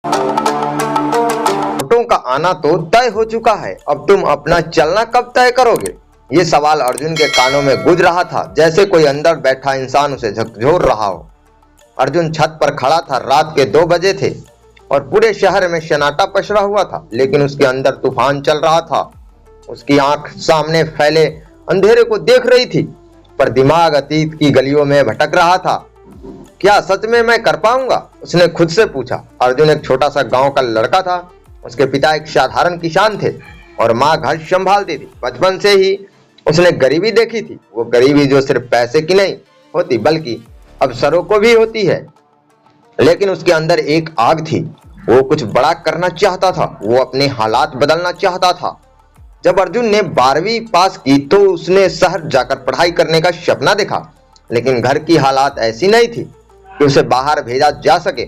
नोटों का आना तो तय हो चुका है, अब तुम अपना चलना कब तय करोगे? ये सवाल अर्जुन के कानों में गूंज रहा था, जैसे कोई अंदर बैठा इंसान उसे झकझोर रहा हो। अर्जुन छत पर खड़ा था। रात के 2 बजे थे और पूरे शहर में सन्नाटा पसरा हुआ था, लेकिन उसके अंदर तूफान चल रहा था। उसकी आंख सामने फैले अंधेरे को देख रही थी, पर दिमाग अतीत की गलियों में भटक रहा था। क्या सच में मैं कर पाऊंगा? उसने खुद से पूछा। अर्जुन एक छोटा सा गांव का लड़का था। उसके पिता एक साधारण किसान थे और माँ घर संभालती थी। बचपन से ही उसने गरीबी देखी थी, वो गरीबी जो सिर्फ पैसे की नहीं होती बल्कि अवसरों को भी होती है। लेकिन उसके अंदर एक आग थी, वो कुछ बड़ा करना चाहता था, वो अपने हालात बदलना चाहता था। जब अर्जुन ने 12वीं पास की तो उसने शहर जाकर पढ़ाई करने का सपना देखा, लेकिन घर की हालात ऐसी नहीं थी कि उसे बाहर भेजा जा सके।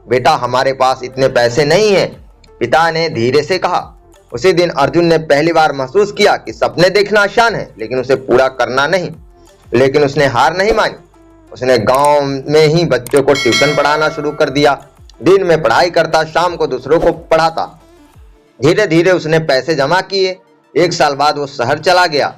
बेटा, हमारे पास इतने पैसे नहीं हैं, पिता ने धीरे से कहा। उसी दिन अर्जुन ने पहली बार महसूस किया कि सपने देखना आसान है, लेकिन उसे पूरा करना नहीं। लेकिन उसने हार नहीं मानी। उसने गांव में ही बच्चों को ट्यूशन पढ़ाना शुरू कर दिया। दिन में पढ़ाई करता, शाम को दूसरों को पढ़ाता। धीरे धीरे उसने पैसे जमा किए। 1 साल बाद वो शहर चला गया।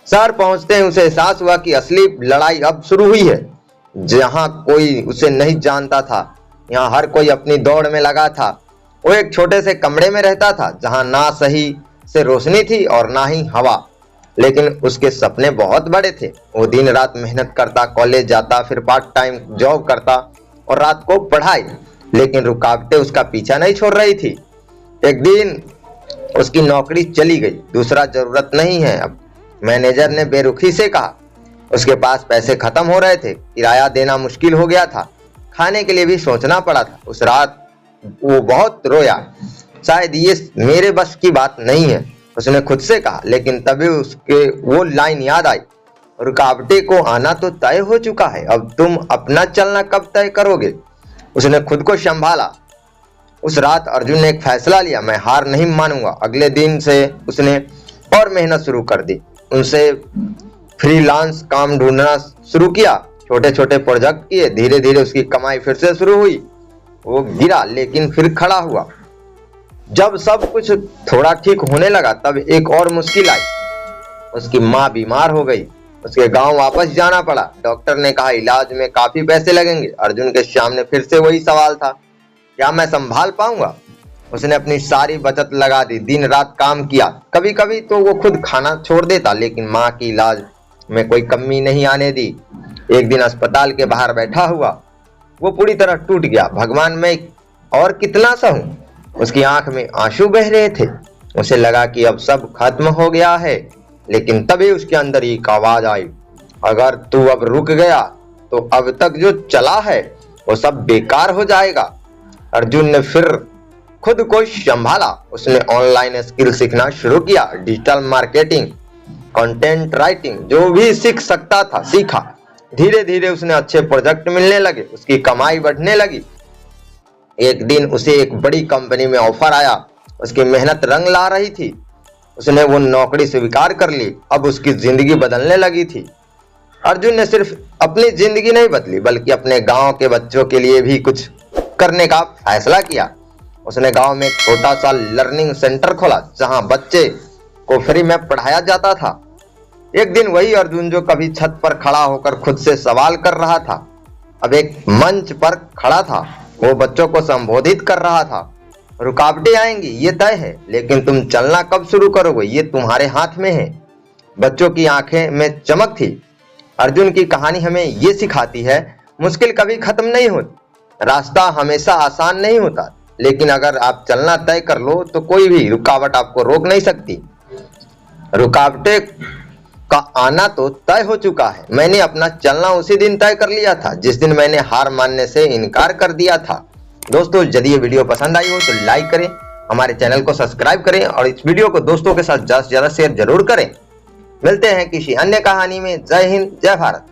शहर पहुंचते ही उसे एहसास हुआ कि असली लड़ाई अब शुरू हुई है। जहां कोई उसे नहीं जानता था, यहाँ हर कोई अपनी दौड़ में लगा था। वो एक छोटे से कमरे में रहता था, जहां ना सही से रोशनी थी और ना ही हवा, लेकिन उसके सपने बहुत बड़े थे। वो दिन रात मेहनत करता, कॉलेज जाता, फिर पार्ट टाइम जॉब करता और रात को पढ़ाई, लेकिन रुकावटें उसका पीछा नहीं छोड़ रही थी। एक दिन उसकी नौकरी चली गई। दूसरा जरूरत नहीं है अब, मैनेजर ने बेरुखी से कहा। उसके पास पैसे खत्म हो रहे थे, किराया देना मुश्किल हो गया था, खाने के लिए भी सोचना पड़ा था। उस रात वो बहुत रोया। शायद ये मेरे बस की बात नहीं है, उसने खुद से कहा। लेकिन तभी उसके वो लाइन याद आई, रुकावटें को आना तो तय हो चुका है, अब तुम अपना चलना कब तय करोगे? उसने खुद को संभाला। उस रात अर्जुन ने एक फैसला लिया, मैं हार नहीं मानूंगा। अगले दिन से उसने और मेहनत शुरू कर दी। उनसे फ्रीलांस काम ढूंढना शुरू किया, छोटे छोटे प्रोजेक्ट किए। धीरे धीरे उसकी कमाई फिर से शुरू हुई। वो गिरा लेकिन फिर खड़ा हुआ। जब सब कुछ थोड़ा ठीक होने लगा, तब एक और मुश्किल आई। उसकी माँ बीमार हो गई। उसके गांव वापस जाना पड़ा। डॉक्टर ने कहा इलाज में काफी पैसे लगेंगे। अर्जुन के सामने फिर से वही सवाल था, क्या मैं संभाल पाऊंगा? उसने अपनी सारी बचत लगा दी, दिन रात काम किया। कभी कभी तो वो खुद खाना छोड़ देता, लेकिन माँ की इलाज में कोई कमी नहीं आने दी। एक दिन अस्पताल के बाहर बैठा हुआ, वो पूरी तरह टूट गया। भगवान, मैं और कितना सहूं? उसकी आंख में आंसू बह रहे थे। उसे लगा कि अब सब खत्म हो गया है, लेकिन तभी उसके अंदर एक आवाज आई, अगर तू अब रुक गया तो अब तक जो चला है वो सब बेकार हो जाएगा। अर्जुन ने फिर खुद को संभाला। उसने ऑनलाइन स्किल सीखना शुरू किया, डिजिटल मार्केटिंग, कंटेंट राइटिंग, जो भी सीख सकता था सीखा। धीरे धीरे उसने अच्छे प्रोजेक्ट मिलने लगे, उसकी कमाई बढ़ने लगी। एक दिन उसे एक बड़ी कंपनी में ऑफर आया। उसकी मेहनत रंग ला रही थी। उसने वो नौकरी स्वीकार कर ली। अब उसकी जिंदगी बदलने लगी थी। अर्जुन ने सिर्फ अपनी जिंदगी नहीं बदली, बल्कि अपने गांव के बच्चों के लिए भी कुछ करने का फैसला किया। उसने गांव में एक छोटा सा लर्निंग सेंटर खोला, जहां बच्चे को फ्री में पढ़ाया जाता था। एक दिन वही अर्जुन जो कभी छत पर खड़ा होकर खुद से सवाल कर रहा था, अब एक मंच पर खड़ा था। वो बच्चों को संबोधित कर रहा था। रुकावटें आएंगी, ये तय है, लेकिन तुम चलना कब शुरू करोगे ये तुम्हारे हाथ में है। बच्चों की आंखें में चमक थी। अर्जुन की कहानी हमें ये सिखाती है, मुश्किल कभी खत्म नहीं होती, रास्ता हमेशा आसान नहीं होता, लेकिन अगर आप चलना तय कर लो तो कोई भी रुकावट आपको रोक नहीं सकती। रुकावटें का आना तो तय हो चुका है। मैंने अपना चलना उसी दिन तय कर लिया था, जिस दिन मैंने हार मानने से इनकार कर दिया था। दोस्तों, यदि ये वीडियो पसंद आई हो तो लाइक करें, हमारे चैनल को सब्सक्राइब करें और इस वीडियो को दोस्तों के साथ ज्यादा से ज्यादा शेयर जरूर करें। मिलते हैं किसी अन्य कहानी में। जय हिंद, जय भारत।